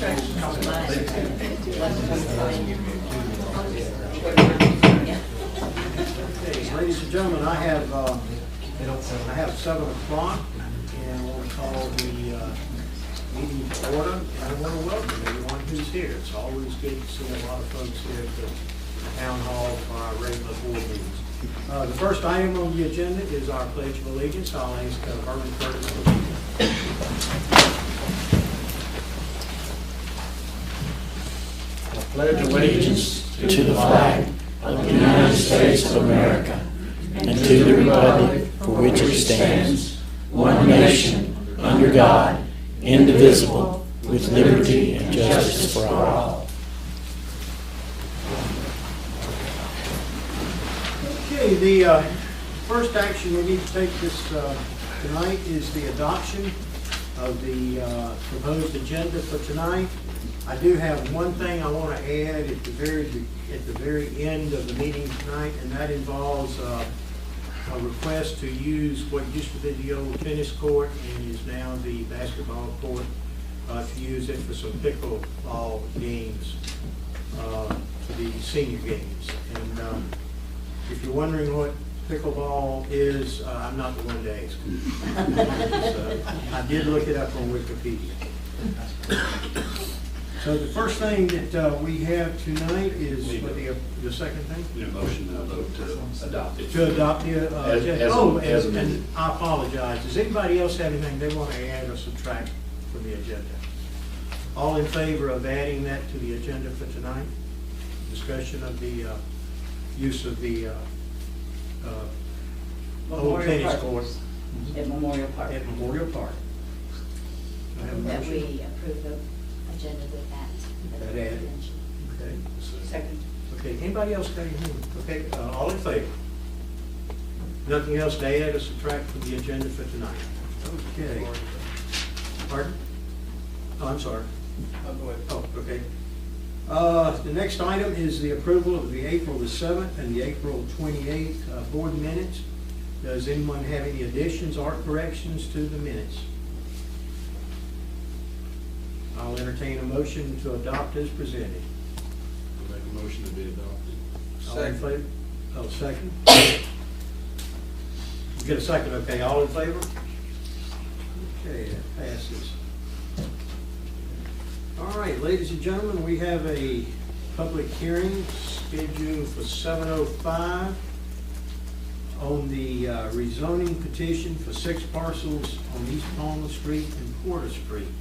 instructions on mine. Ladies and gentlemen, I have 7 o'clock, and we'll call the meeting to order. And I want to welcome everyone who's here. It's always good to see a lot of folks here at the town hall for our regular board meetings. The first item on the agenda is our Pledge of Allegiance. I'll ask Herman Curtis to lead. I pledge allegiance to the flag of the United States of America and to the republic for which it stands, one nation, under God, indivisible, with liberty and justice for all. Okay, the first action we need to take this tonight is the adoption of the proposed agenda for tonight. I do have one thing I want to add at the very end of the meeting tonight, and that involves a request to use what used to be the old tennis court and is now the basketball court, to use it for some pickleball games, for the senior games. And if you're wondering what pickleball is, I'm not the one to ask. I did look it up on Wikipedia. So the first thing that we have tonight is the second thing? Need a motion to vote to adopt it. To adopt the agenda. And I apologize. Does anybody else have anything they want to add or subtract from the agenda? All in favor of adding that to the agenda for tonight? Discussion of the use of the old tennis court At Memorial Park. at Memorial Park. I have a That motion. we approve the agenda with that. That added. Okay. Second. Okay, anybody else got anything? Okay, all in favor? Nothing else to add or subtract from the agenda for tonight? Okay. Pardon? Oh, I'm sorry. Oh, okay. The next item is the approval of the April the 7th and the April 28th board minutes. Does anyone have any additions or corrections to the minutes? I'll entertain a motion to adopt as presented. I'll make a motion to be adopted. All in favor? Oh, second? You get a second, okay, all in favor? Okay, that passes. All right, ladies and gentlemen, we have a public hearing scheduled for 7:05 on the rezoning petition for 6 parcels on East Palmer Street and Porter Street.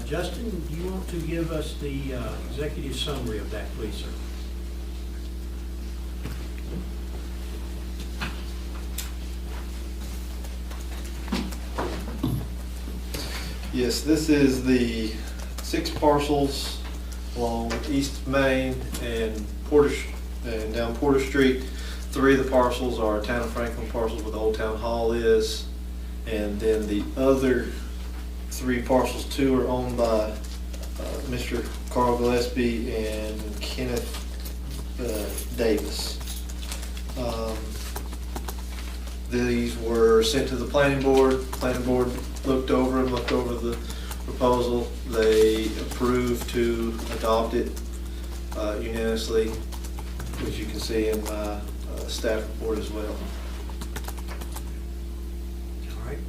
Justin, do you want to give us the executive summary of that, please, sir? Yes, this is the 6 parcels along East Main and down Porter Street. 3 of the parcels are Town of Franklin parcels where the Old Town Hall is, and then the other 3 parcels, 2 are owned by Mr. Carl Gillespie and Kenneth Davis. These were sent to the planning board. Planning board looked over the proposal. They approved to adopt it unanimously, which you can see in my staff report as well. All right.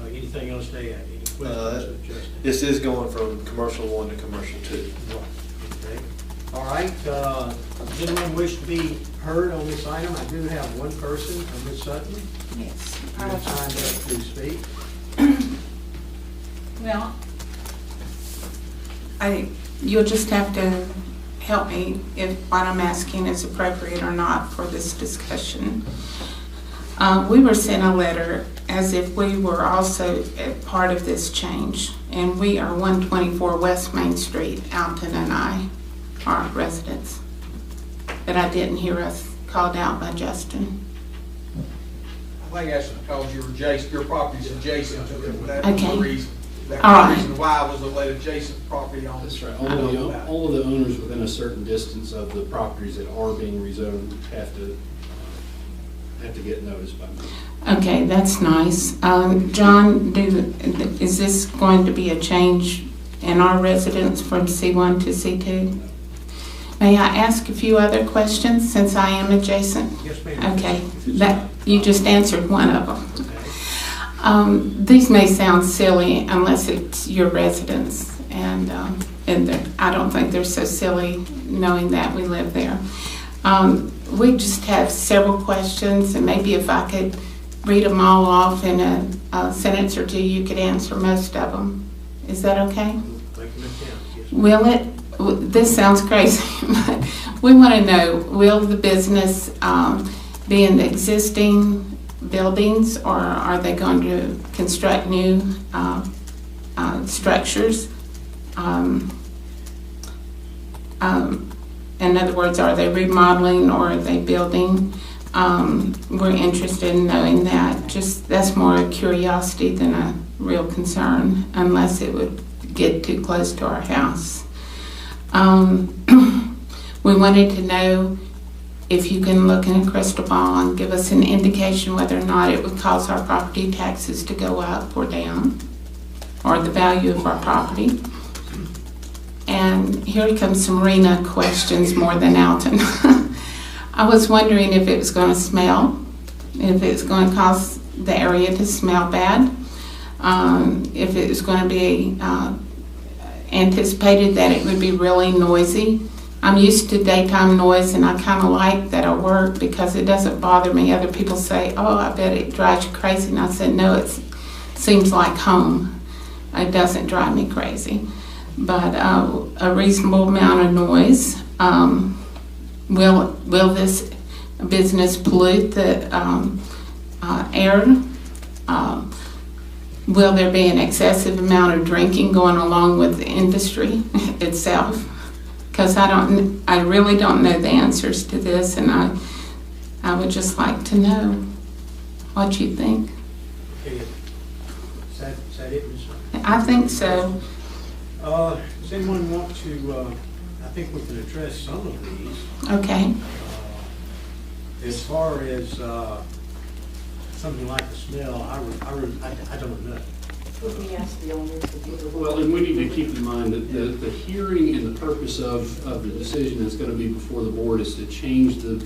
Anything else to add? Any questions of Justin? This is going from commercial 1 to commercial 2. Okay. All right. Does anyone wish to be heard on this item? I do have one person, Ms. Sutton. Yes. You have signed up to speak. Well, you'll just have to help me if what I'm asking is appropriate or not for this discussion. We were sent a letter as if we were also a part of this change, and we are 124 West Main Street. Alton and I are residents, but I didn't hear us called out by Justin. I think that's because your property's adjacent to it. That's Okay. the reason. That's All the right. reason why was to let adjacent property owners. That's right. All of the owners within a certain distance of the properties that are being rezoned have to get noticed by me. Okay, that's nice. John, is this going to be a change and our residents from C1 to C2. May I ask a few other questions since I am adjacent? Yes, ma'am. Okay, that, you just answered one of them. Okay. These may sound silly unless it's your residents, and I don't think they're so silly knowing that we live there. We just have several questions, and maybe if I could read them all off in a sentence or two, you could answer most of them. Is that okay? Make them count. Yes, ma'am. Will it, this sounds crazy, but we want to know, will the business be in the existing buildings, or are they going to construct new structures? In other words, are they remodeling or are they building? We're interested in knowing that. Just that's more a curiosity than a real concern, unless it would get too close to our house. We wanted to know if you can look in a crystal ball and give us an indication whether or not it would cause our property taxes to go up or down, or the value of our property. And here comes some Rena questions more than Alton. I was wondering if it was going to smell, if it's going to cause the area to smell bad, if it was going to be anticipated that it would be really noisy. I'm used to daytime noise, and I kind of like that at work because it doesn't bother me. Other people say, oh, I bet it drives you crazy. And I said, no, it seems like home. It doesn't drive me crazy. But a reasonable amount of noise. Will this business pollute the air? Will there be an excessive amount of drinking going along with the industry itself? Because I really don't know the answers to this, and I would just like to know what you think. Okay. Is that it, Ms. Hunt? I think so. Does anyone want to, I think we can address some of these. Okay. As far as something like the smell, I don't know. Would we ask the owners if you were? Well, and we need to keep in mind that the hearing and the purpose of the decision that's going to be before the board is to change the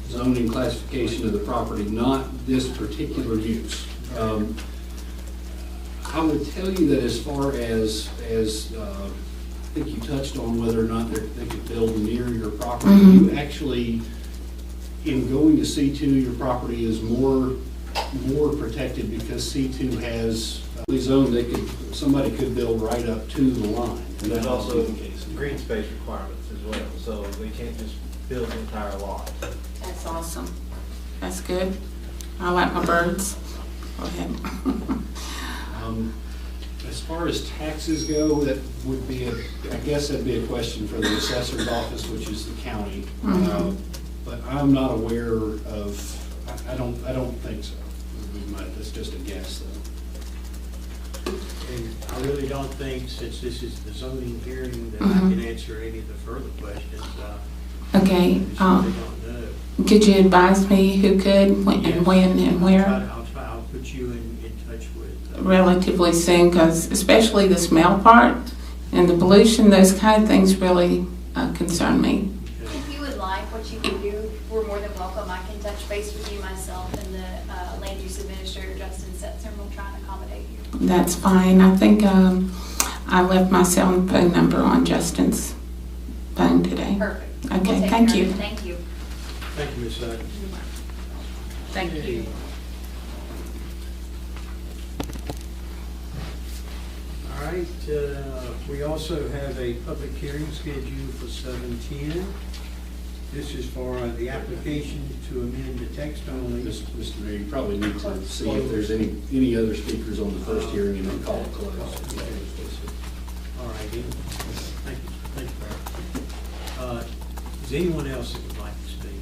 zoning classification of the property, not this particular use. I would tell you that as far as I think you touched on whether or not they could build near your property, you actually, in going to C2, your property is more protected because C2 has a zone somebody could build right up to the line. And there's also green space requirements as well, so they can't just build the entire lot. That's awesome. That's good. I like my birds. Go ahead. As far as taxes go, that would be I guess that'd be a question for the assessor's office, which is the county. But I'm not aware of, I don't think so. That's just a guess though. And I really don't think, since this is the zoning hearing, that I can answer any of the further questions. Okay. I just really don't know. Could you advise me who could, and when, and where? I'll put you in touch with. Relatively soon, because especially the smell part and the pollution, those kind of things really concern me. If you would like, what you can do, we're more than welcome. I can touch base with you myself and the land use administrator, Justin Setzer, and we'll try and accommodate you. That's fine. I think I left my cell phone number on Justin's phone today. Perfect. Okay, We'll take thank care of you. it. Thank you. Thank you, Ms. Sutton. Thank you. All right, we also have a public hearing scheduled for 7:10. This is for the application to amend the text only. Mr. Mayor, you probably need to see if there's any other speakers on the first hearing and then call it closed. All right, thank you. Thank you. Is anyone else that would like to speak?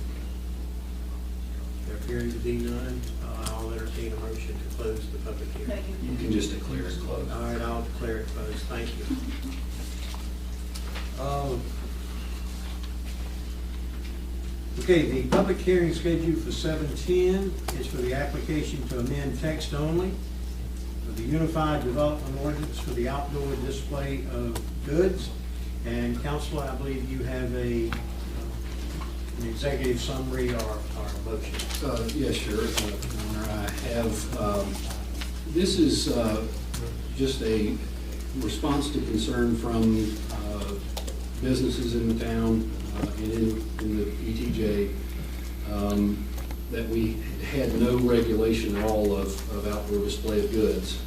There appearing to be none. I'll entertain a motion to close the public hearing. You can just declare it closed. All right, I'll declare it closed. Thank you. Okay, the public hearing scheduled for 7:10 is for the application to amend text only of the Unified Development Ordinance for the outdoor display of goods. And Counselor, I believe you have an executive summary or a motion. Yes, sure, Your Honor. I have, this is just a response to concern from businesses in the town and in the ETJ that we had no regulation at all of outdoor display of goods.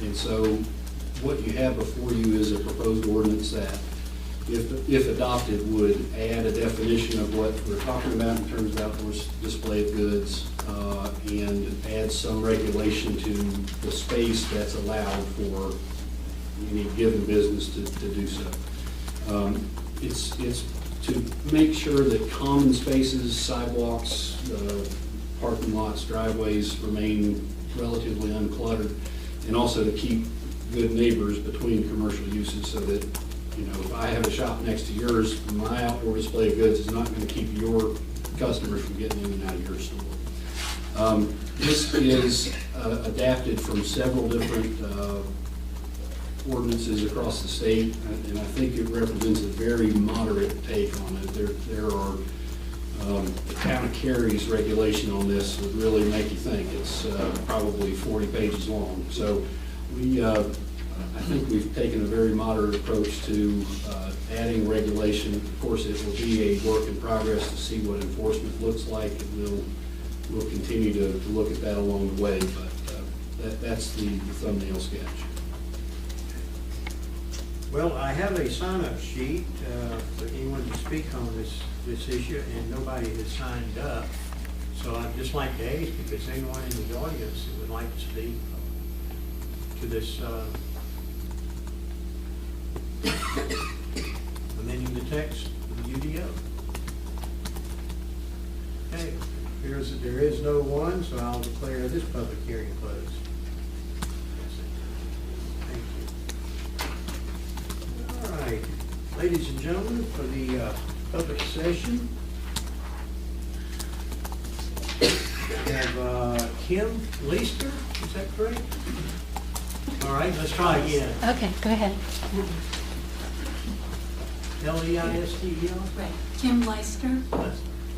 And so what you have before you is a proposed ordinance that, if adopted, would add a definition of what we're talking about in terms of outdoor display of goods and add some regulation to the space that's allowed for any given business to do so. It's to make sure that common spaces, sidewalks, parking lots, driveways remain relatively uncluttered, and also to keep good neighbors between commercial uses so that, you know, if I have a shop next to yours, my outdoor display of goods is not going to keep your customers from getting in and out of your store. This is adapted from several different ordinances across the state, and I think it represents a very moderate take on it. There are, the town of Cary's regulation on this would really make you think. It's probably 40 pages long. So I think we've taken a very moderate approach to adding regulation. Of course, it will be a work in progress to see what enforcement looks like, and we'll continue to look at that along the way, but that's the thumbnail sketch. Well, I have a sign-up sheet for anyone to speak on this issue, and nobody has signed up. So I'd just like to ask if there's anyone in the audience that would like to speak to this amending the text of the UDO. Okay, it appears that there is no one, so I'll declare this public hearing closed. All right, ladies and gentlemen, for the public session, we have Kim Leister, is that correct? All right, let's try again. Okay, go ahead. L-E-I-S-T-E-R? Right. Kim Leister.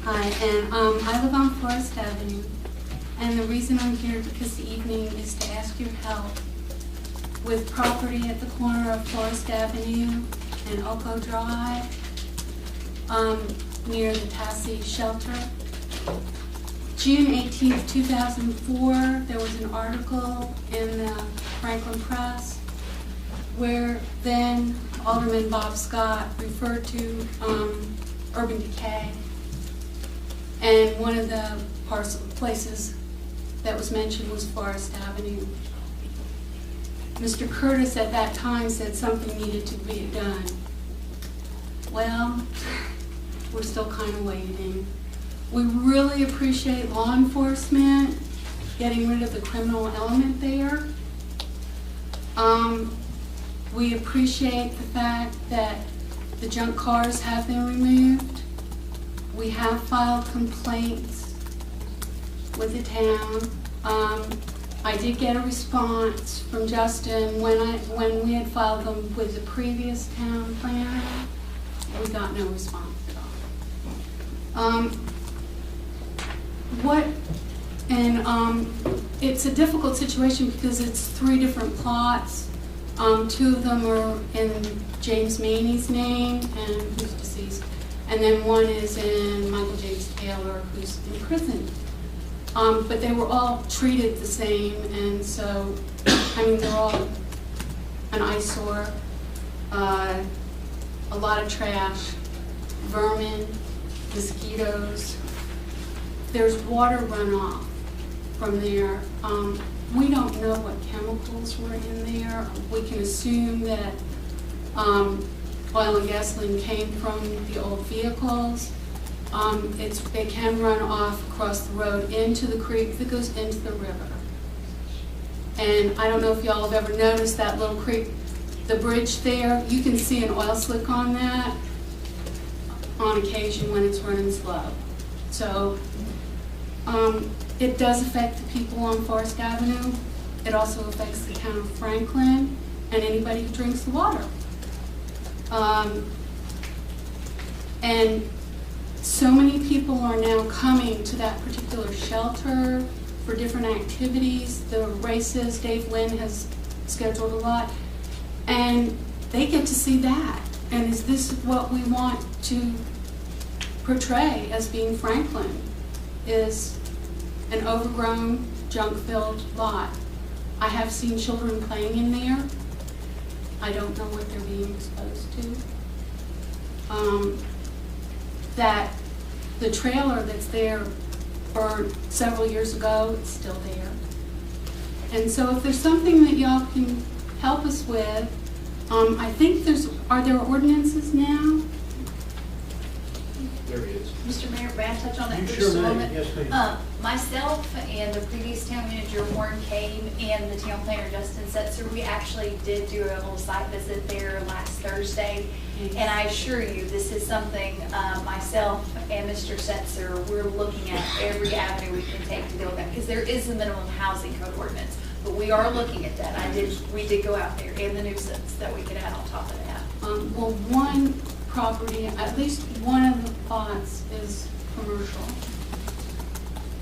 Hi, and I live on Forest Avenue. And the reason I'm here this evening is to ask your help with property at the corner of Forest Avenue and Oco Drive, near the Tassie Shelter. June 18th, 2004, there was an article in the Franklin Press where then Alderman Bob Scott referred to urban decay. And one of the places that was mentioned was Forest Avenue. Mr. Curtis at that time said something needed to be done. Well, we're still kind of waiting. We really appreciate law enforcement getting rid of the criminal element there. We appreciate the fact that the junk cars have been removed. We have filed complaints with the town. I did get a response from Justin when we had filed them with the previous town planner. We got no response at all. It's a difficult situation because it's 3 different plots. 2 of them are in James Maney's name, and who's deceased, and then 1 is in Michael James Taylor, who's in prison. But they were all treated the same, and so, I mean, they're all an eyesore, a lot of trash, vermin, mosquitoes. There's water runoff from there. We don't know what chemicals were in there. We can assume that oil and gasoline came from the old vehicles. They can run off across the road into the creek that goes into the river. And I don't know if y'all have ever noticed that little creek, the bridge there. You can see an oil slick on that on occasion when it's running slow. So it does affect the people on Forest Avenue, It also affects the town of Franklin and anybody who drinks the water. And so many people are now coming to that particular shelter for different activities. The races, Dave Lynn has scheduled a lot, and they get to see that. And is this what we want to portray as being Franklin? Is an overgrown, junk-filled lot. I have seen children playing in there. I don't know what they're being exposed to. That the trailer that's there burned several years ago, it's still there. And so if there's something that y'all can help us with, I think are there ordinances now? There is. Mr. Mayor, may I touch on that You for sure just a may. moment? Yes, ma'am. Myself and the previous town manager, Warren came, and the town planner, Justin Setzer, we actually did do a little site visit there last Thursday. And I assure you, this is something myself and Mr. Setzer, we're looking at every avenue we can take to deal with that, because there is a minimum housing code ordinance. But we are looking at that. We did go out there, and the nuisance that we could add on top of that. Well, one property, at least one of the plots is commercial.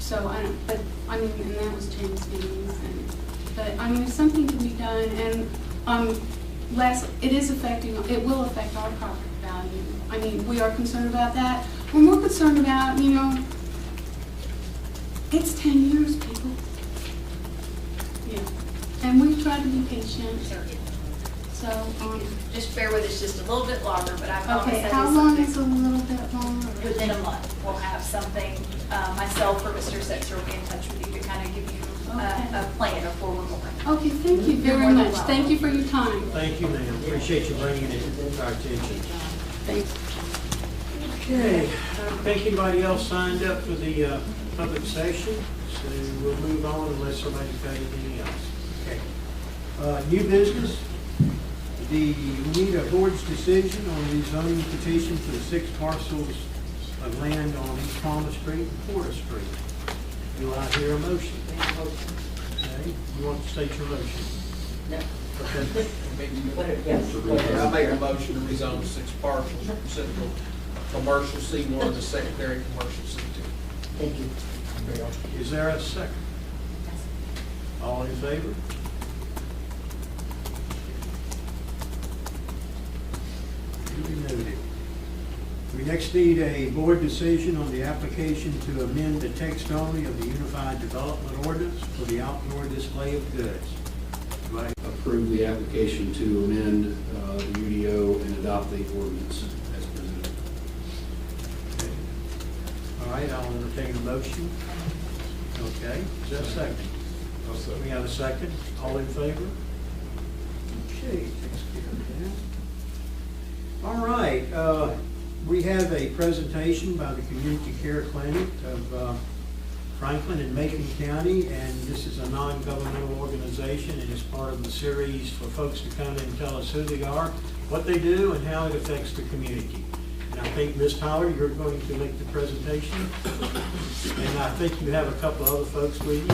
So and that was James Dean's, but if something can be done, and it will affect our property value. We are concerned about that. We're more concerned about, it's 10 years, people. Yeah, and we try to be patient. So, just bear with us just a little bit longer, but I promise okay, that how is long something. is a little bit longer? Within a month, we'll have something, myself or Mr. Setzer will be in touch with you to kind of give you a plan of where we're going. Okay, thank you very much. Thank you for your time. Thank you, ma'am. Appreciate you bringing it to our attention. Thanks. Okay, I think anybody else signed up for the public session, so we'll move on unless somebody's got anything else. Okay. New business. We need a board's decision on the zoning petition for the 6 parcels of land on East Palmer Street and Porter Street. Do I hear a motion? Okay, you want to state your motion? No. Okay. Yes. I make a motion to rezone 6 parcels from central commercial C1 to secondary commercial C2. Thank you. Is there a second? All in favor? Duly noted. We next need a board decision on the application to amend the text only of the Unified Development Ordinance for the outdoor display of goods. Do I Approve the application to amend the UDO and adopt the ordinance as presented. Okay. All right, I'll entertain a motion. Okay, is there a second? We have a second. All in favor? Okay, takes care of that. All right, we have a presentation by the Community Care Clinic of Franklin and Macon County, and this is a non-governmental organization, and it's part of the series for folks to come and tell us who they are, what they do, and how it affects the community. And I think, Ms. Tyler, you're going to make the presentation, and I think you have a couple other folks with you.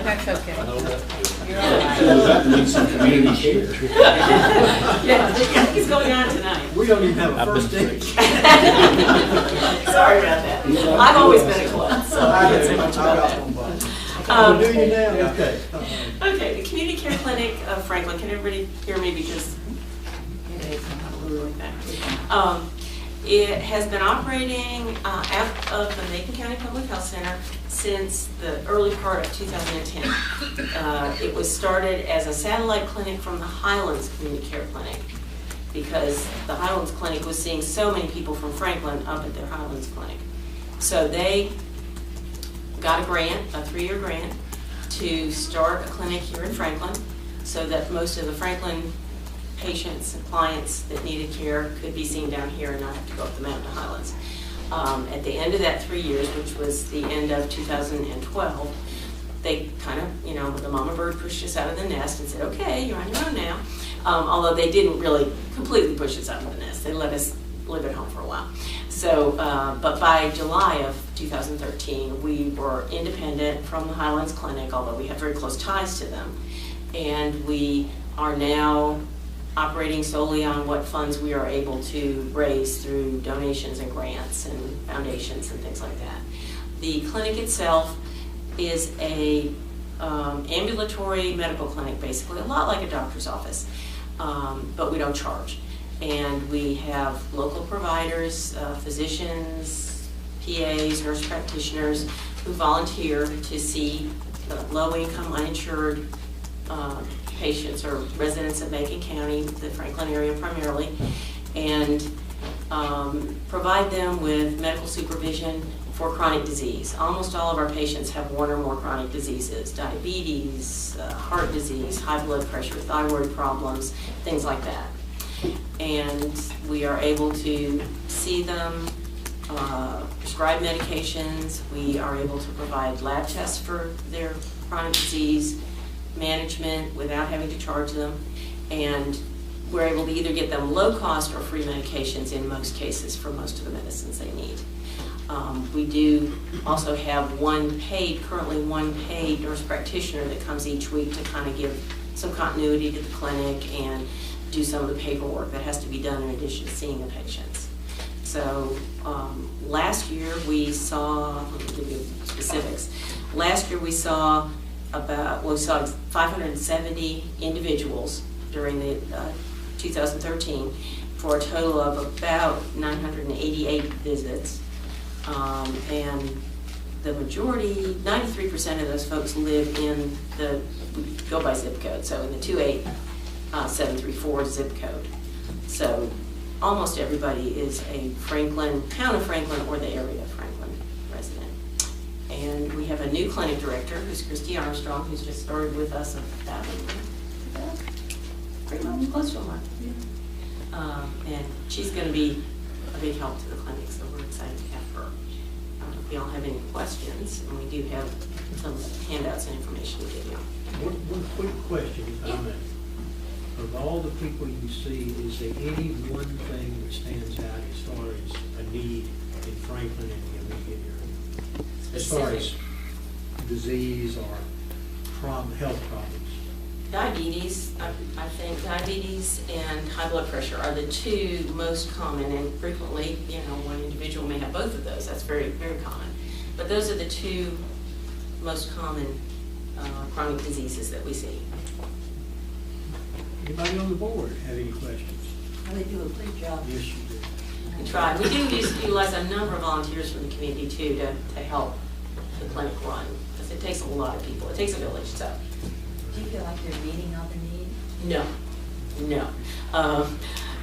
That's okay. That needs some community care. Yeah, he's going on tonight. We don't even have a first date. Sorry about that. I've always been a klutz, so I can't say much about that. Do you now? Okay. Okay, the Community Care Clinic of Franklin, can everybody hear me because like that? It has been operating out of the Macon County Public Health Center since the early part of 2010. It was started as a satellite clinic from the Highlands Community Care Clinic because the Highlands Clinic was seeing so many people from Franklin up at their Highlands Clinic. So they got a grant, a 3-year grant, to start a clinic here in Franklin so that most of the Franklin patients and clients that needed care could be seen down here and not have to go up the mountain to Highlands. At the end of that 3 years, which was the end of 2012, they kind of, the mama bird pushed us out of the nest and said, okay, you're on your own now. Although they didn't really completely push us out of the nest. They let us live at home for a while. So, but by July of 2013, we were independent from the Highlands Clinic, although we have very close ties to them. And we are now operating solely on what funds we are able to raise through donations and grants and foundations and things like that. The clinic itself is a ambulatory medical clinic, basically, a lot like a doctor's office, but we don't charge. And we have local providers, physicians, PAs, nurse practitioners who volunteer to see low-income, uninsured patients or residents of Macon County, the Franklin area primarily, and provide them with medical supervision for chronic disease. Almost all of our patients have one or more chronic diseases: diabetes, heart disease, high blood pressure, thyroid problems, things like that. And we are able to see them, prescribe medications. We are able to provide lab tests for their chronic disease management without having to charge them. And we're able to either get them low cost or free medications in most cases for most of the medicines they need. We do also have currently one paid nurse practitioner that comes each week to kind of give some continuity to the clinic and do some of the paperwork that has to be done in addition to seeing the patients. So last year we saw, let me give you specifics. Last year we saw 570 individuals during the 2013 for a total of about 988 visits. And the majority, 93% of those folks live in we go by zip code, so in the 28734 zip code. So almost everybody is a town of Franklin or the area of Franklin resident. And we have a new clinic director, who's Christy Armstrong, who's just started with us about 3 months, close to a month. And she's going to be a big help to the clinic, so we're excited to have her. If y'all have any questions, and we do have some handouts and information to give you. One quick question, if I may. Of all the people you see, is there any one thing that stands out as far as a need in Franklin and the immediate area? As far as disease or health problems? Diabetes, I think diabetes and high blood pressure are the two most common, and frequently, one individual may have both of those. That's very, very common. But those are the two most common chronic diseases that we see. Anybody on the board have any questions? They do a great job. Yes, you do. We try. We do utilize a number of volunteers from the community too to help the clinic run, because it takes a lot of people. It takes a village. So. Do you feel like you're meeting all the need? No.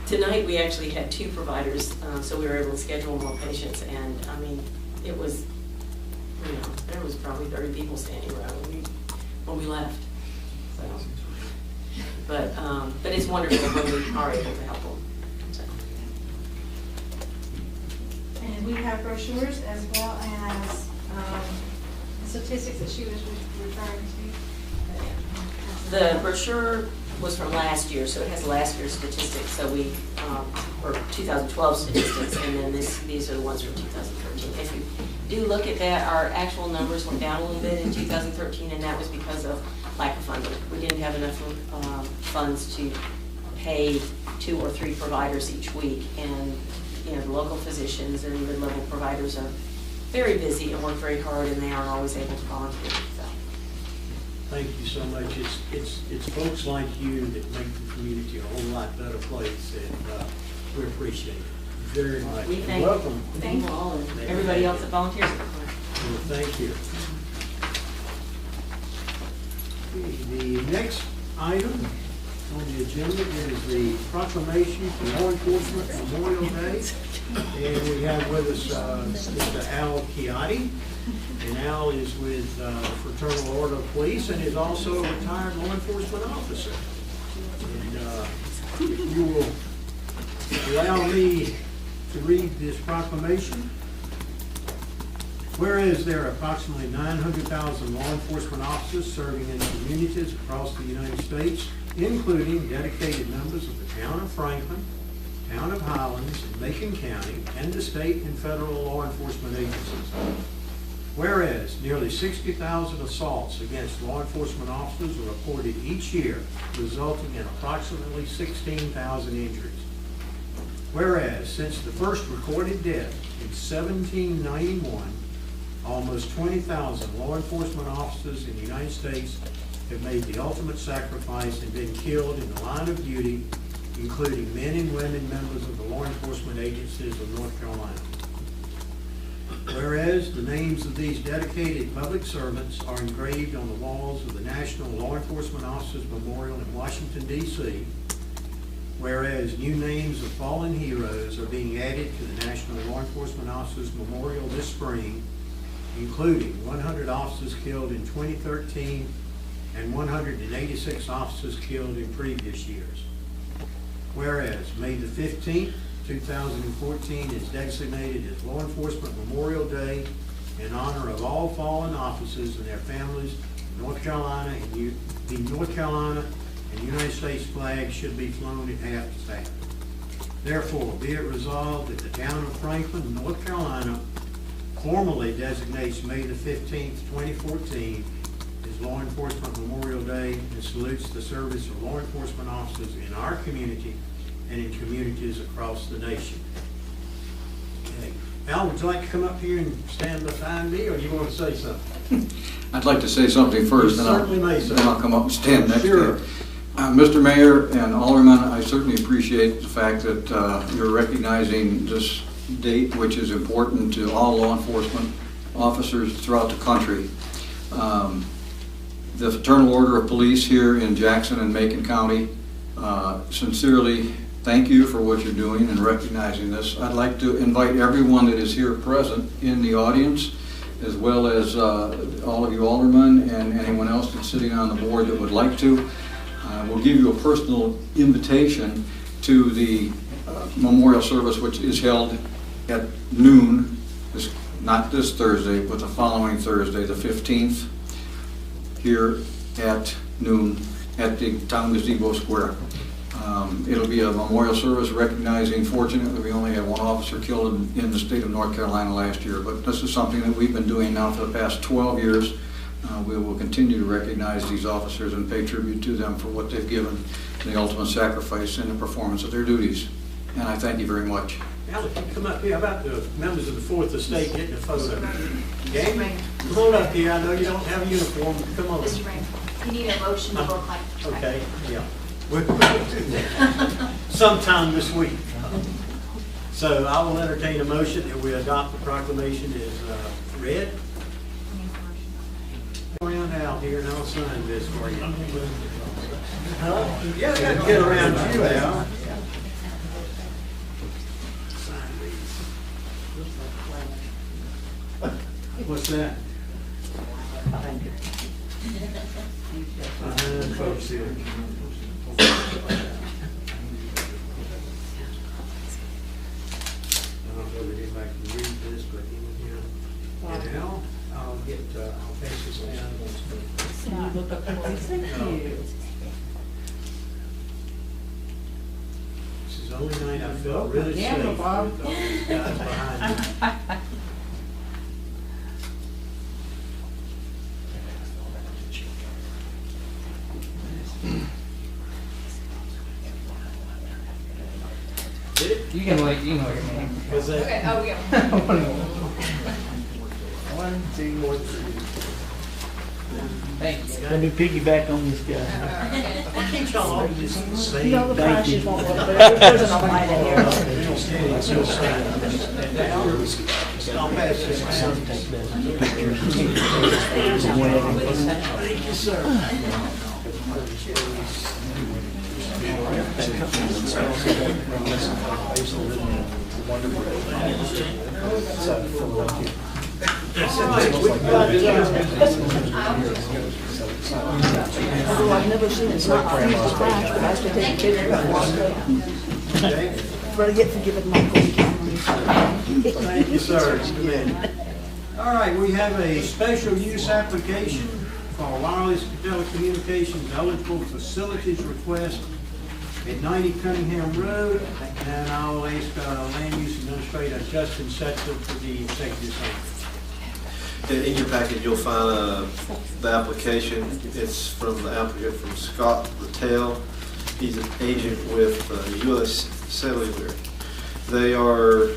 Tonight we actually had 2 providers, so we were able to schedule more patients, and I mean, it was, there was probably 30 people standing around when we left. So, but it's wonderful when we are able to help them. So. And we have brochures as well as statistics that she was referring to. The brochure was from last year, so it has last year's statistics. So or 2012 statistics, and then these are the ones from 2013. If you do look at that, our actual numbers went down a little bit in 2013, and that was because of lack of funding. We didn't have enough funds to pay 2 or 3 providers each week, and the local physicians and mid-level providers are very busy and work very hard, and they aren't always able to volunteer. So. Thank you so much. It's folks like you that make the community a whole lot better place, and we appreciate it very much. Thank welcome. Thank you all and everybody else that volunteers. Well, thank you. The next item on the agenda is the proclamation for Law Enforcement Memorial Day. And we have with us Mr. Al Chiatti. And Al is with Fraternal Order of Police and is also a retired law enforcement officer. And if you will allow me to read this proclamation. Whereas there are approximately 900,000 law enforcement officers serving in communities across the United States, including dedicated members of the town of Franklin, Town of Highlands, and Macon County, and the state and federal law enforcement agencies. Whereas nearly 60,000 assaults against law enforcement officers are reported each year, resulting in approximately 16,000 injuries. Whereas since the first recorded death in 1791, almost 20,000 law enforcement officers in the United States have made the ultimate sacrifice and been killed in the line of duty, including men and women members of the law enforcement agencies of North Carolina. Whereas the names of these dedicated public servants are engraved on the walls of the National Law Enforcement Officers Memorial in Washington, D.C., whereas new names of fallen heroes are being added to the National Law Enforcement Officers Memorial this spring, including 100 officers killed in 2013 and 186 officers killed in previous years. Whereas May the 15th, 2014 is designated as Law Enforcement Memorial Day in honor of all fallen officers and their families in North Carolina, and the North Carolina and United States flag should be flown at half-staff. Therefore, be it resolved that the town of Franklin, North Carolina, formally designates May the 15th, 2014 as Law Enforcement Memorial Day and salutes the service of law enforcement officers in our community and in communities across the nation. Okay. Al, would you like to come up here and stand behind me, or do you want to say something? I'd like to say something first, You certainly may, sir. then I'll come up and stand next Sure. to you. Mr. Mayor and Aldermen, I certainly appreciate the fact that you're recognizing this date, which is important to all law enforcement officers throughout the country. The Fraternal Order of Police here in Jackson and Macon County sincerely thank you for what you're doing and recognizing this. I'd like to invite everyone that is here present in the audience, as well as all of you aldermen and anyone else that's sitting on the board that would like to. We'll give you a personal invitation to the memorial service, which is held at noon, not this Thursday, but the following Thursday, the 15th, here at noon at the Town Gazebo Square. It'll be a memorial service recognizing, fortunately, we only had one officer killed in the state of North Carolina last year, but this is something that we've been doing now for the past 12 years. We will continue to recognize these officers and pay tribute to them for what they've given, the ultimate sacrifice in the performance of their duties. And I thank you very much. Al, if you come up here, how about the members of the Fourth Estate getting a photo? Okay? Come on up here. I know you don't have a uniform. Come on. Mr. Mayor, you need a motion to proclaim. Okay, yeah. We'll do that sometime this week. So I will entertain a motion that we adopt the proclamation as read. Around Al here, and I'll sign this for you. Huh? Yeah, I got to get around you, Al. Sign these. What's that? Folks here. I don't know if anybody can read this, but Al, I'll pass this down. This is the only night I felt really safe with those guys behind me. You can wait, you can wait. Okay, oh, yeah. 1, 2, 3. Thanks. Let me piggyback on this guy. I can't y'all all just say You know, the thank flashes you. won't work, but there's an light in here. I'll pass this down. Thank you, sir. Although I've never seen it's not used to crash, but I still take a picture of it. Better get forgiven, Michael. Thank you, sir. All right, we have a special use application for wireless telecommunications eligible facilities request at 90 Cunningham Road, and I'll ask Land Use Administrator Justin Setzer for the executive summary. In your package, you'll find the application. It's from the applicant, from Scott Littell. He's an agent with U.S. Cellular. They are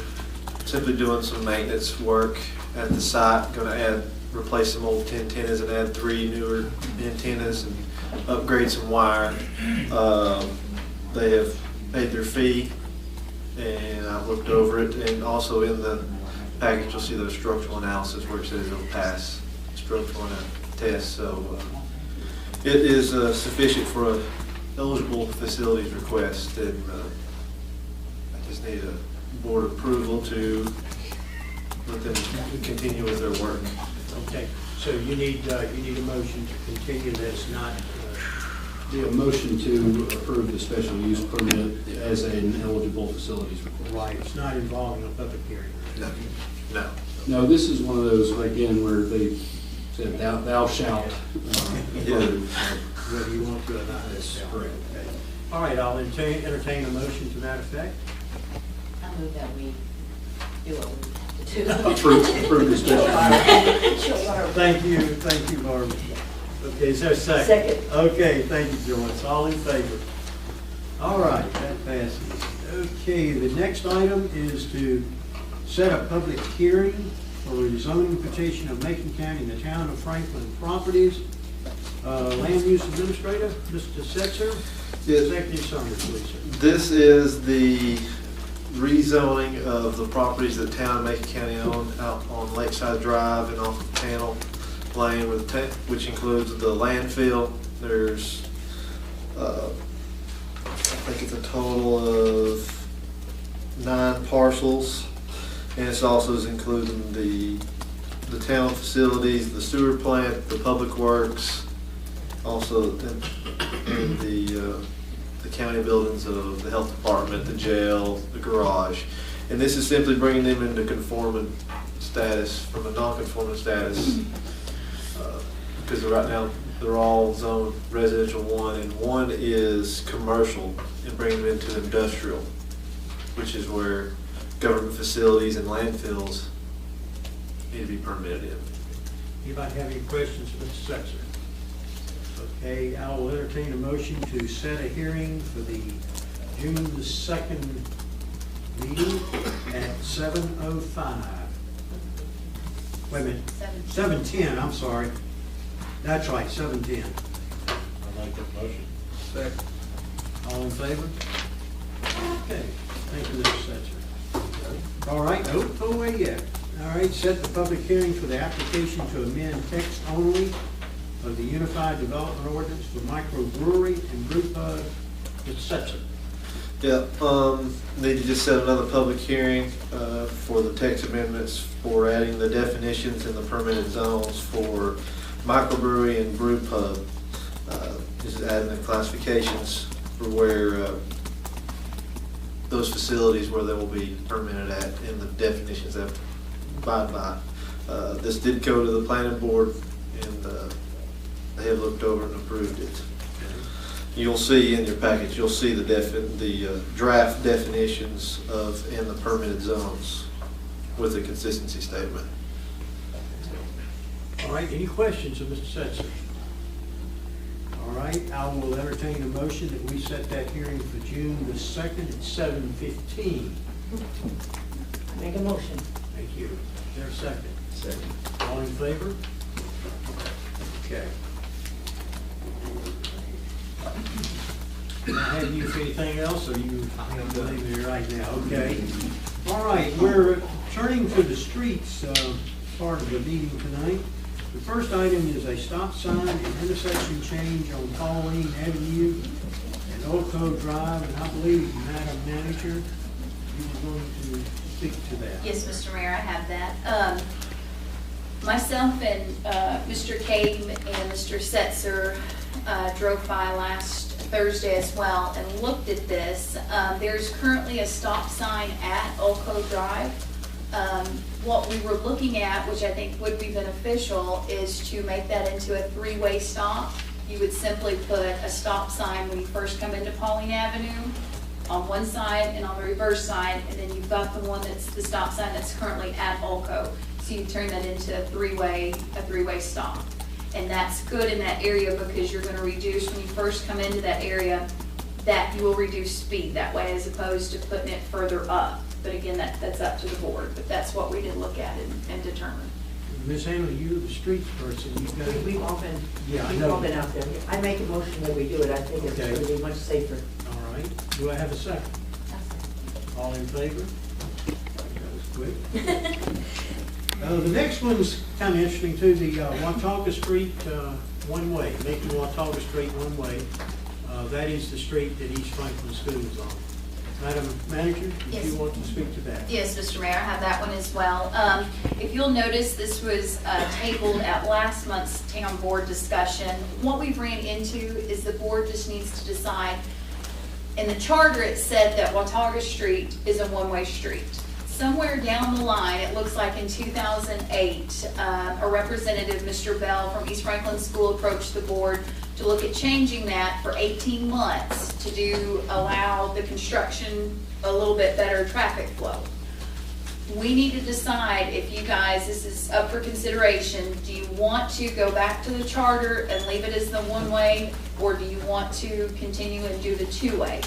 simply doing some maintenance work at the site, going to replace some old antennas and add 3 newer antennas and upgrade some wire. They have paid their fee, and I've looked over it, and also in the package you'll see the structural analysis where it says it'll pass structural test. So it is sufficient for a eligible facilities request, and I just need a board approval to let them continue with their work. Okay, so you need a motion to continue this, not, Be a motion to approve the special use permit as an eligible facilities request. right, it's not involving a public hearing. No. No, this is one of those, again, where they said thou shalt. Whether you want to or not, that's correct. Okay. All right, I'll entertain a motion to that effect. I move that we do what we have to do. Approve the special use. Thank you, Barbara. Okay, is there a second? Second. Okay, thank you, Joyce. All in favor? All right, that passes. Okay, the next item is to set a public hearing for a zoning petition of Macon County and the town of Franklin properties. Land Use Administrator, Mr. Setzer. Yes. Executive summary, please, sir. This is the rezoning of the properties that town of Macon County own out on Lakeside Drive and off of Panel Lane, which includes the landfill. There's, I think it's a total of 9 parcels, and it also is including the town facilities, the sewer plant, the public works, also in the county buildings of the health department, the jail, the garage. And this is simply bringing them into conforming status from a non-conforming status, because right now they're all zoned residential 1, and 1 is commercial, and bringing them into industrial, which is where government facilities and landfills need to be permitted in. Anybody have any questions for Mr. Setzer? Okay, I will entertain a motion to set a hearing for the June the 2nd meeting at 7:05. Wait a minute, 7:10, I'm sorry. That's right, 7:10. I like that motion. Second. All in favor? Okay, thank you, Mr. Setzer. All right, oh, wait yet. All right, set the public hearing for the application to amend text only of the Unified Development Ordinance for microbrewery and brew pub. Mr. Setzer. Yeah, need to just set another public hearing for the text amendments for adding the definitions in the permitted zones for microbrewery and brew pub. Just adding the classifications for where those facilities where they will be permitted at in the definitions that abide by. This did go to the planning board, and they have looked over and approved it. You'll see in your package, you'll see the draft definitions in the permitted zones with a consistency statement. All right, any questions of Mr. Setzer? All right, I will entertain a motion that we set that hearing for June the 2nd at 7:15. Make a motion. Thank you. Is there a second? Second. All in favor? Okay. Do I have you for anything else, or you leave me right now? Okay. All right, we're turning to the streets part of the meeting tonight. The first item is a stop sign and intersection change on Pauline Avenue and Old Cove Drive, and I believe, Madam Manager, you were going to speak to that. Yes, Mr. Mayor, I have that. Myself and Mr. Cade and Mr. Setzer drove by last Thursday as well and looked at this. There's currently a stop sign at Old Cove Drive. What we were looking at, which I think would be beneficial, is to make that into a 3-way stop you would simply put a stop sign when you first come into Pauline Avenue on one side and on the reverse side, and then you've got the one that's the stop sign that's currently at Ulco. So you turn that into a three-way stop. And that's good in that area because you're gonna reduce, when you first come into that area, that you will reduce speed that way as opposed to putting it further up. But again, that's up to the board, but that's what we did look at and determine. Ms. Handler, you're the streets person, you've got. We've all been, Yeah, I we've know. all been out there. I make a motion that we do it. I think it's Okay. going to be much safer. All right, do I have a second? All in favor? That was quick. The next one's kind of interesting too, the Watauga Street one-way, making Watauga Street one-way. That is the street that East Franklin School is on. Madam Manager, do Yes. you want to speak to that? Yes, Mr. Mayor, I have that one as well. If you'll notice, this was tabled at last month's town board discussion. What we've ran into is the board just needs to decide. In the charter, it said that Watauga Street is a one-way street. Somewhere down the line, it looks like in 2008, a representative, Mr. Bell from East Franklin School, approached the board to look at changing that for 18 months to allow the construction a little bit better traffic flow. We need to decide if you guys, this is up for consideration, do you want to go back to the charter and leave it as the one-way, or do you want to continue and do the two-way?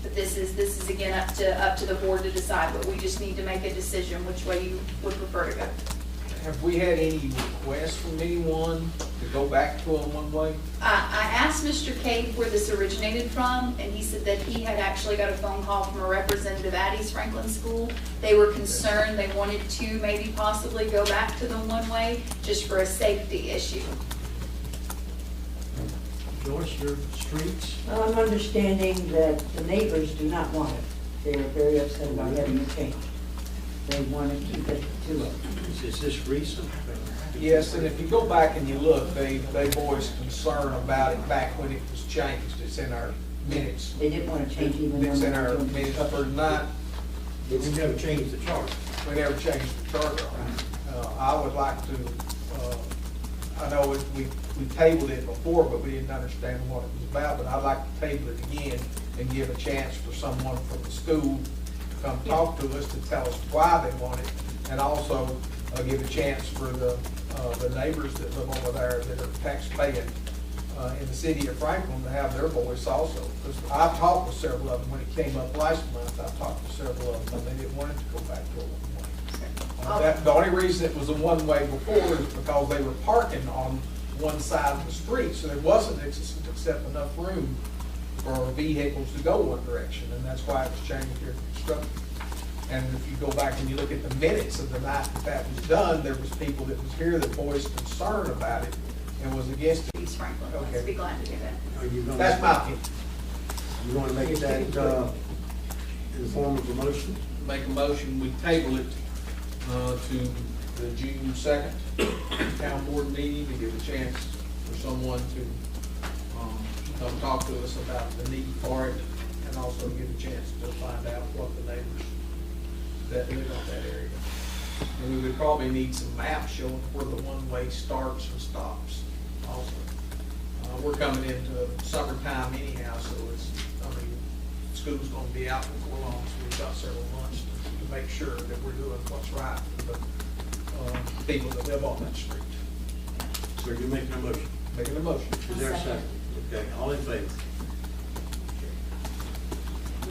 But this is again up to the board to decide, but we just need to make a decision which way you would prefer to go. Have we had any requests from anyone to go back to a one-way? I asked Mr. Cade where this originated from, and he said that he had actually got a phone call from a representative at East Franklin School. They were concerned, they wanted to maybe possibly go back to the one-way just for a safety issue. Joyce, your streets? Well, I'm understanding that the neighbors do not want it. They are very upset about having it changed. They want to keep it to it. Is this recent? Yes, and if you go back and you look, they voiced concern about it back when it was changed. It's in our minutes. They didn't want to change even though. It's in they were our doing minutes construction. for not, But we never changed the charter. we never changed the charter. I would like to, I know we tabled it before, but we didn't understand what it was about, but I'd like to table it again and give a chance for someone from the school to come talk to us, to tell us why they want it, and also give a chance for the neighbors that live over there that are tax-paying in the city of Franklin to have their voice also. Because I've talked with several of them, when it came up last month, I talked to several of them, and they didn't want it to go back to a one-way. The only reason it was a one-way before is because they were parking on one side of the street, so there wasn't except enough room for vehicles to go one direction, and that's why it was changed here for construction. And if you go back and you look at the minutes of the night that was done, there was people that was here that voiced concern about it and was against it. East Franklin, let's Okay. be glad to do that. Are you gonna? That's my opinion. You want to make that in the form of a motion? Make a motion, we table it to the June 2nd town board meeting to give a chance for someone to come talk to us about the need for it, and also give a chance to find out what the neighbors that live on that area. And we would probably need some maps showing where the one-way starts and stops also. We're coming into summertime anyhow, so school's gonna be out before long, so we've got several months to make sure that we're doing what's right for the people that live on that street. So you're making a motion? Making a motion. Is there a second? Okay, all in favor?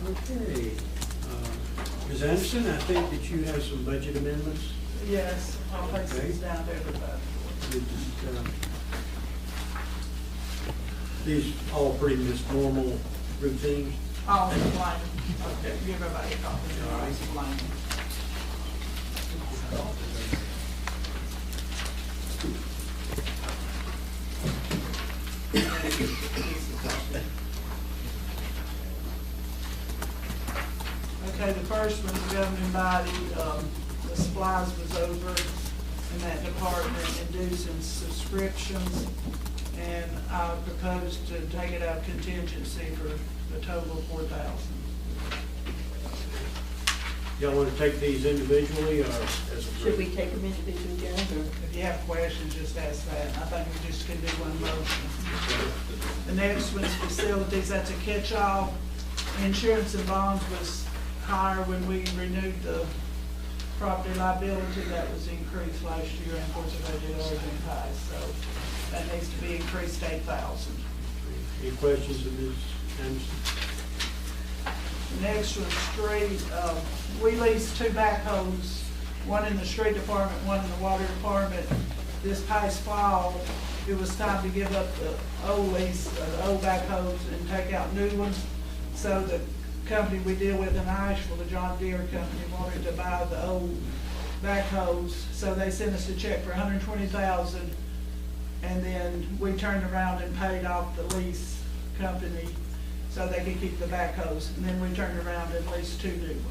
Okay. Ms. Anderson, I think that you have some budget amendments. Yes, I'll place Okay. these down there to vote. We just, these all pretty much normal routines. All in line. Okay. Give everybody a copy. All right. It's line. Okay, the first one, the governing body, the supplies was over in that department, inducing subscriptions. And I proposed to take it out of contingency for the total of $4,000. Y'all want to take these individually or as a Should group? we take them individually, Jared, or? you have questions, just ask that. I think we just can do one motion. The next one's facilities, that's a catch-all. Insurance and bonds was higher when we renewed the property liability. That was increased last year, and of course, if they did Oregon Ties, so that needs to be increased 8,000. Any questions of Ms. Anderson? The next one, street, we leased 2 backhoes, one in the street department, one in the water department. This past fall, it was time to give up the old lease, the old backhoes and take out new ones. So the company we deal with in Asheville, the John Deere company, wanted to buy the old backhoes. So they sent us a check for $120,000, and then we turned around and paid off the lease company so they could keep the backhoes. And then we turned around and leased 2 new ones.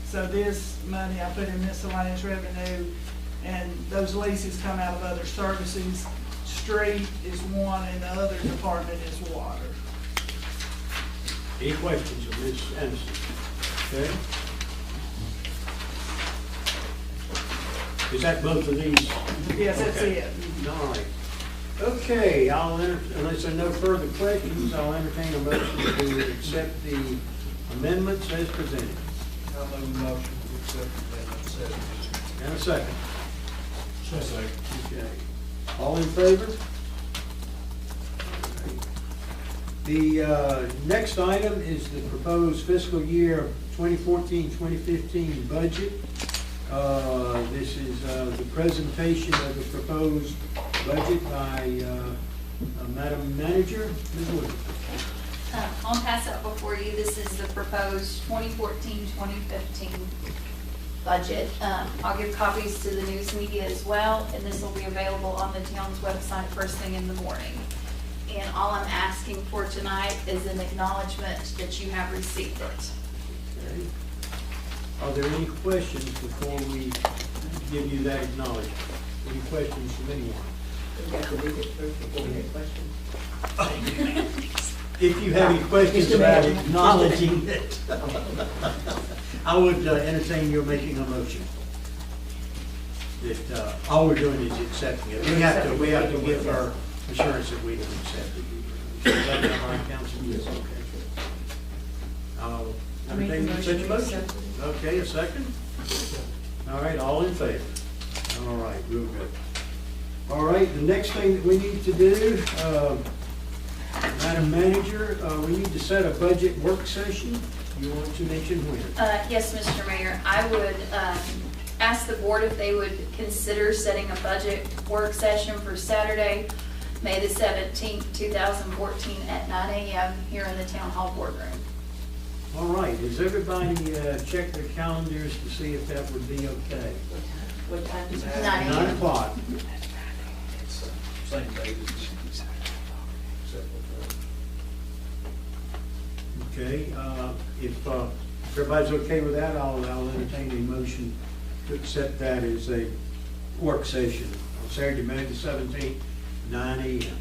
So this money I put in miscellaneous revenue, and those leases come out of other services. Street is one, and the other department is water. Any questions of Ms. Anderson? Okay. Is that both of these? Yes, that's Okay. it. All right. Okay, unless there are no further questions, I'll entertain a motion to accept the amendments as presented. I'll move a motion to accept amendment 7. And a second. Second. Okay. All in favor? The next item is the proposed fiscal year 2014-2015 budget. This is the presentation of the proposed budget by Madam Manager, Ms. Wood. I'll pass out before you. This is the proposed 2014-2015 budget. I'll give copies to the news media as well, and this will be available on the town's website first thing in the morning. And all I'm asking for tonight is an acknowledgement that you have received it. Okay. Are there any questions before we give you that acknowledgement? Any questions from anyone? If you have any questions about acknowledging it, I would entertain your making a motion. That all we're doing is accepting it. We have to give our assurance that we don't accept it. Is that all right, Council? Yes. Okay. I'll entertain such a motion. Okay, a second? All right, all in favor? All right, real good. All right, the next thing that we need to do, Madam Manager, we need to set a budget work session. You want to mention when? Yes, Mr. Mayor, I would ask the board if they would consider setting a budget work session for Saturday, May the 17th, 2014 at 9 a.m. here in the Town Hall boardroom. All right, has everybody checked their calendars to see if that would be okay? What time is it? 9 a.m. 9 o'clock. Same day. Okay, if everybody's okay with that, I'll entertain a motion to accept that as a work session on Saturday, May the 17th, 9 a.m.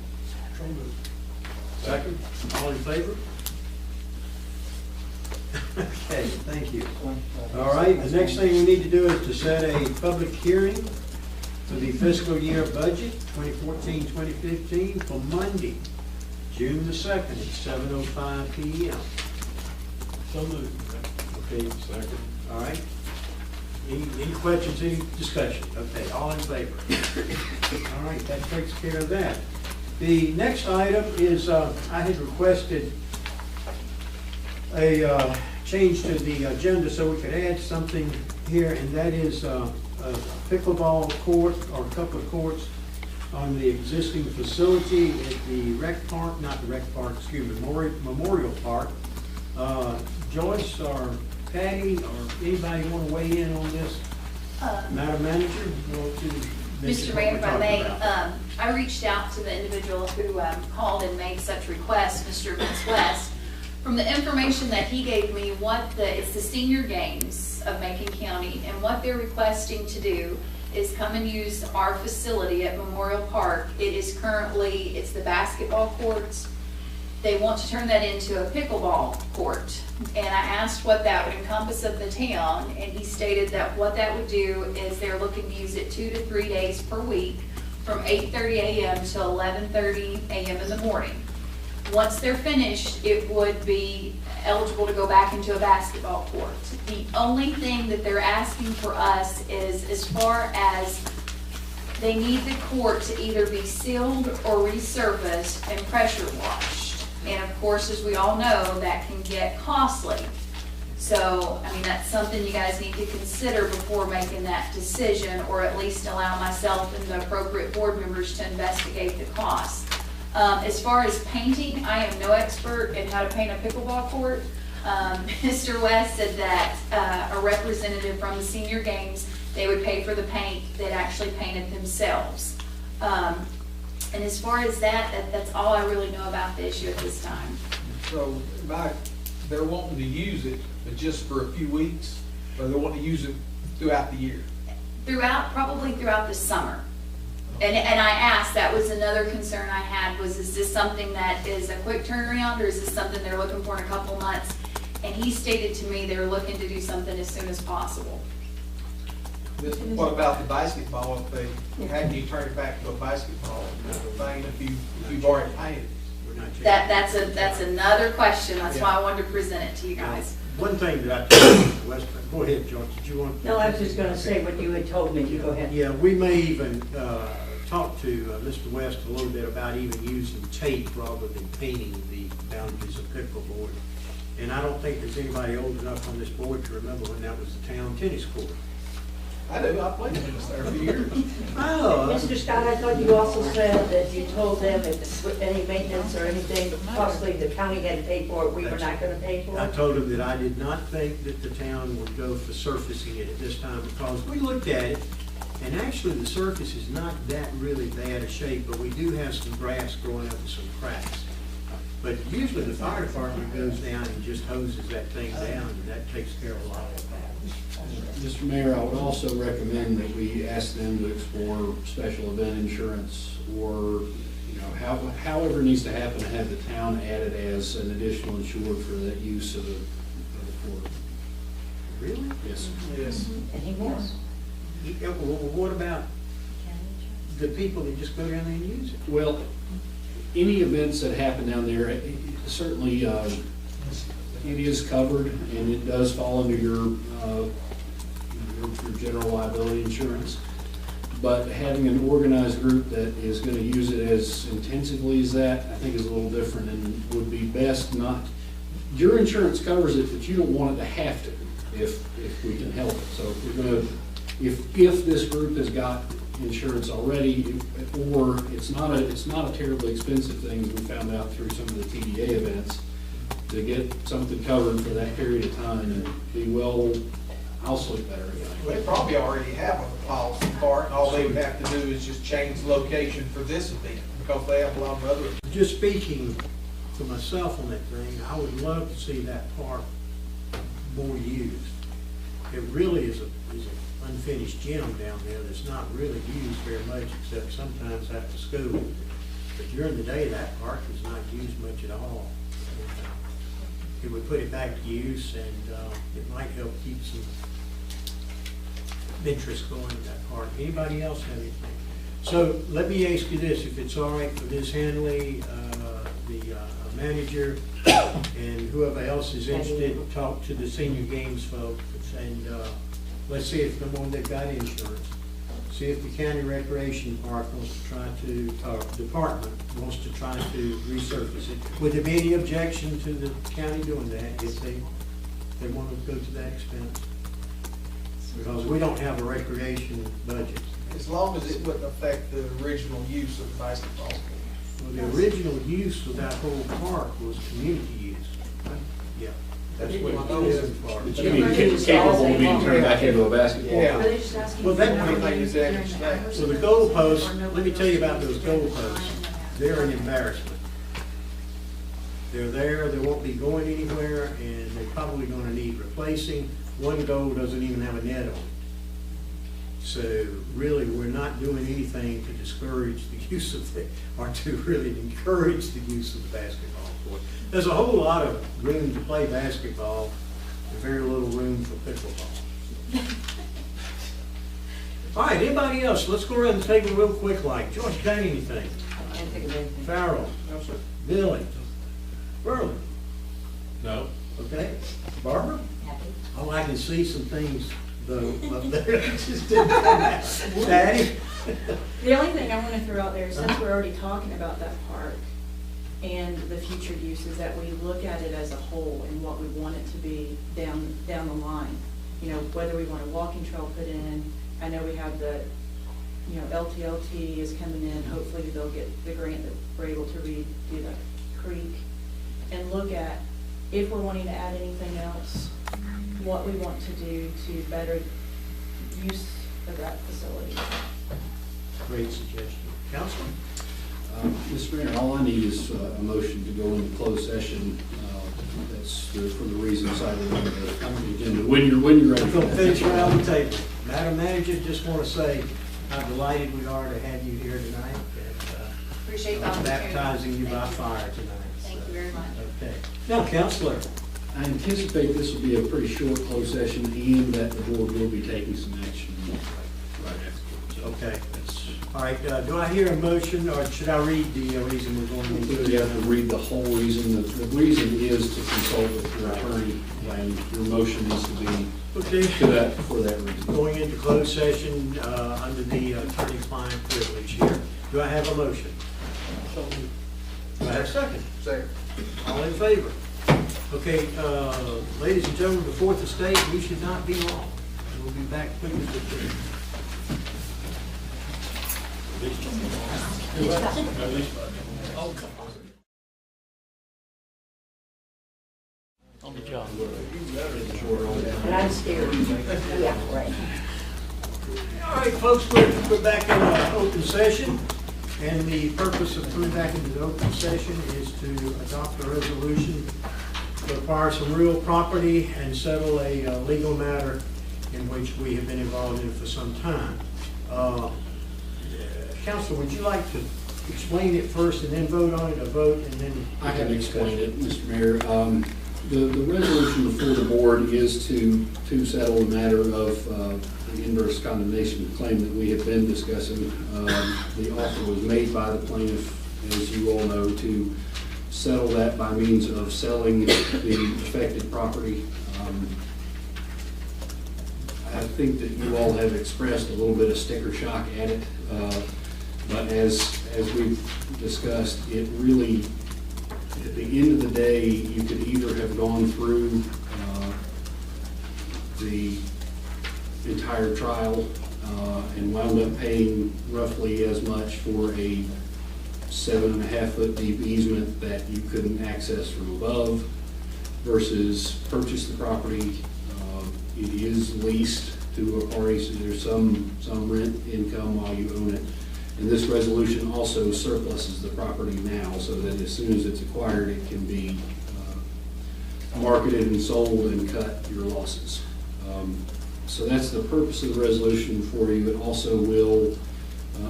Second, all in favor? Okay, thank you. All right, the next thing we need to do is to set a public hearing for the fiscal year budget 2014-2015 for Monday, June the 2nd at 7:05 p.m. So moved. Okay, second. All right. Any questions, any discussion? Okay, all in favor? All right, that takes care of that. The next item is, I had requested a change to the agenda so we could add something here, and that is a pickleball court, or a couple of courts on the existing facility at the rec park, not the rec park, excuse me, Memorial Park. Joyce or Patty or anybody want to weigh in on this? Madam Manager, you want to mention Mr. what Mayor, we're if I talking may, about? I reached out to the individual who called and made such requests, Mr. Vince West. From the information that he gave me, it's the senior games of Macon County, and what they're requesting to do is come and use our facility at Memorial Park. It is currently, it's the basketball courts they want to turn that into a pickleball court. And I asked what that would encompass of the town, and he stated that what that would do is they're looking to use it 2 to 3 days per week from 8:30 a.m. to 11:30 a.m. in the morning. Once they're finished, it would be eligible to go back into a basketball court. The only thing that they're asking for us is, as far as they need the court to either be sealed or resurfaced and pressure washed. And of course, as we all know, that can get costly. So, I mean, that's something you guys need to consider before making that decision, or at least allow myself and the appropriate board members to investigate the cost. As far as painting, I am no expert in how to paint a pickleball court. Mr. West said that a representative from the senior games, they would pay for the paint that actually painted themselves. And as far as that's all I really know about the issue at this time. So, they're wanting to use it, but just for a few weeks, or they want to use it throughout the year? Probably throughout the summer. And I asked, that was another concern I had, is this something that is a quick turnaround, or is this something they're looking for in a couple months? And he stated to me they're looking to do something as soon as possible. What about the basketball thing? How can you turn it back to a basketball thing if you've already painted it? That's another question. That's why I wanted to present it to you guys. One thing that I told Mr. West, go ahead, George, did you want? No, I was just gonna say what you had told me. You go ahead. Yeah, we may even talk to Mr. West a little bit about even using tape rather than painting the boundaries of pickleball. And I don't think there's anybody old enough on this board to remember when that was the town tennis court. I do, I played tennis there for years. Oh. Mr. Scott, I thought you also said that you told them if any maintenance or anything, possibly the county had to pay for it, we were not gonna pay for I it? told him that I did not think that the town would go for surfacing it at this time, because we looked at it, and actually the surface is not that really bad a shape, but we do have some grass growing up and some cracks. But usually the fire department goes down and just hoses that thing down, and that takes care of a lot of that. Mr. Mayor, I would also recommend that we ask them to explore special event insurance, or, however it needs to happen, to have the town added as an additional insured for that use of the court. Really? Yes. Yes. And he was. Well, what about the people that just go down there and use it? Well, any events that happen down there, certainly it is covered, and it does fall under your general liability insurance. But having an organized group that is going to use it as intensively as that, I think is a little different, and would be best not. Your insurance covers it, but you don't want it to have to, if we can help it. So if we're going to, if this group has got insurance already, or it's not a terribly expensive thing, as we found out through some of the TDA events, to get something covered for that period of time and be well, I'll sleep better. They probably already have a policy part, and all they would have to do is just change the location for this event, because they have a lot of other. Just speaking for myself on that thing, I would love to see that park more used. It really is an unfinished gym down there that's not really used very much, except sometimes after school. But during the day, that park is not used much at all. It would put it back to use, and it might help keep some interest going in that park. Anybody else have anything? So let me ask you this, if it's all right for Ms. Hanley, the manager, and whoever else is interested, talk to the senior games folks, and let's see if they've got insurance. See if the county recreation park wants to try to, department wants to try to resurface it. Would there be any objection to the county doing that if they want to go to that expense? Because we don't have a recreation budget. As long as it wouldn't affect the original use of the basketball court. Well, the original use of that whole park was community use. Yeah. That's what it is. But you mean capable of being turned back into a basketball? Yeah. Well, that Everything is extra. So the goalposts, let me tell you about those goalposts. They're an embarrassment. They're there, they won't be going anywhere, and they're probably going to need replacing. One goal doesn't even have a net on it. So really, we're not doing anything to discourage the use of or to really encourage the use of the basketball court. There's a whole lot of room to play basketball and very little room for pickleball. All right, anybody else? Let's go around the table real quick like. George, got anything? Can't think of anything. Farrell? No, sir. Billy? Burley? No. Okay. Barbara? Happy. Oh, I can see some things though up there. It just didn't come out. Daddy? The only thing I want to throw out there, since we're already talking about that park and the future uses, that we look at it as a whole and what we want it to be down the line. You know, whether we want a walking trail put in. I know we have the, LTLT is coming in. Hopefully they'll get the grant that we're able to redo the creek and look at if we're wanting to add anything else, what we want to do to better use of that facility. Great suggestion. Counselor? Mr. Mayor, all I need is a motion to go into closed session. That's for the reasons I read on the agenda. When you're ready. We're going to finish around the table. Madam Manager, just want to say how delighted we are to have you here tonight. Appreciate the And, opportunity. baptizing you by Thank you. fire tonight. Thank you very much. Okay. Now, Counselor. I anticipate this will be a pretty short closed session and that the board will be taking some action right after. So Okay. that's, All right, do I hear a motion, or should I read the reason we're going into you have to read the whole reason. The reason is to consult with your attorney, and your motion needs to be Okay. to that, for that reason. Going into closed session under the attorney-client privilege here. Do I have a motion? Do I have a second? Second. All in favor? Okay, ladies and gentlemen, the Fourth Estate, we should not be long. We'll be back quick as we can. On the job. And I'm scared. Yeah, right. All right, folks, we're back in open session, and the purpose of coming back into the open session is to adopt a resolution to acquire some real property and settle a legal matter in which we have been involved in for some time. Counselor, would you like to explain it first and then vote on it, or vote and then? I can explain it, Mr. Mayor. The resolution before the board is to settle the matter of the inverse condemnation claim that we have been discussing. The offer was made by the plaintiff, as you all know, to settle that by means of selling the affected property. I think that you all have expressed a little bit of sticker shock at it, but as we've discussed, it really, at the end of the day, you could either have gone through the entire trial and wound up paying roughly as much for a 7.5 foot deep easement that you couldn't access from above, versus purchase the property. It is leased to a party, so there's some rent income while you own it. And this resolution also surpluses the property now, so that as soon as it's acquired, it can be marketed and sold and cut your losses. So that's the purpose of the resolution for you. It also will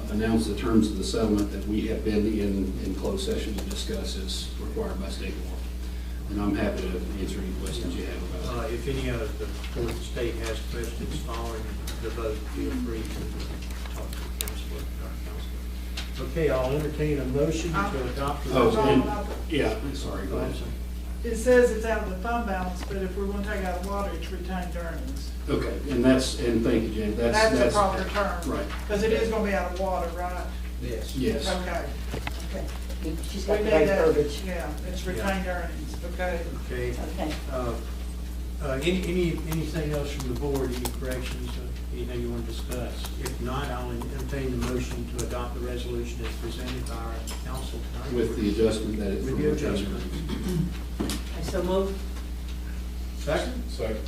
announce the terms of the settlement that we have been in closed session to discuss as required by state law. And I'm happy to answer any questions you have about it. If any of the Fourth Estate has questions following the vote, feel free to talk to the counselor, our counselor. Okay, I'll entertain a motion to adopt the resolution. Yeah, sorry, go ahead. It says it's out of the fund balance, but if we're going to take out water, it's retained earnings. Okay, and thank you, Jan. That's the proper term. Right. Because it is going to be out of water, right? Yes. Yes. Okay. Okay. She's We got the need right that. verbiage. Yeah, it's retained earnings, okay? Okay. Okay. Anything else from the board, any corrections, anything you want to discuss? If not, I'll entertain the motion to adopt the resolution as presented by our council tonight. With the adjustment that it's. With the adjustment. I so move. Second? Second.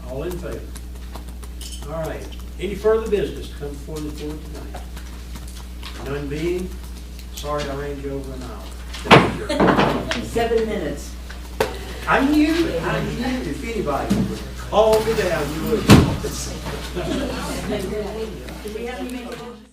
All in favor? All right. Any further business to come before the board tonight? None being, sorry I ran you over an hour. 7 minutes. I knew if anybody would All me down, you would. Do we have to make a motion?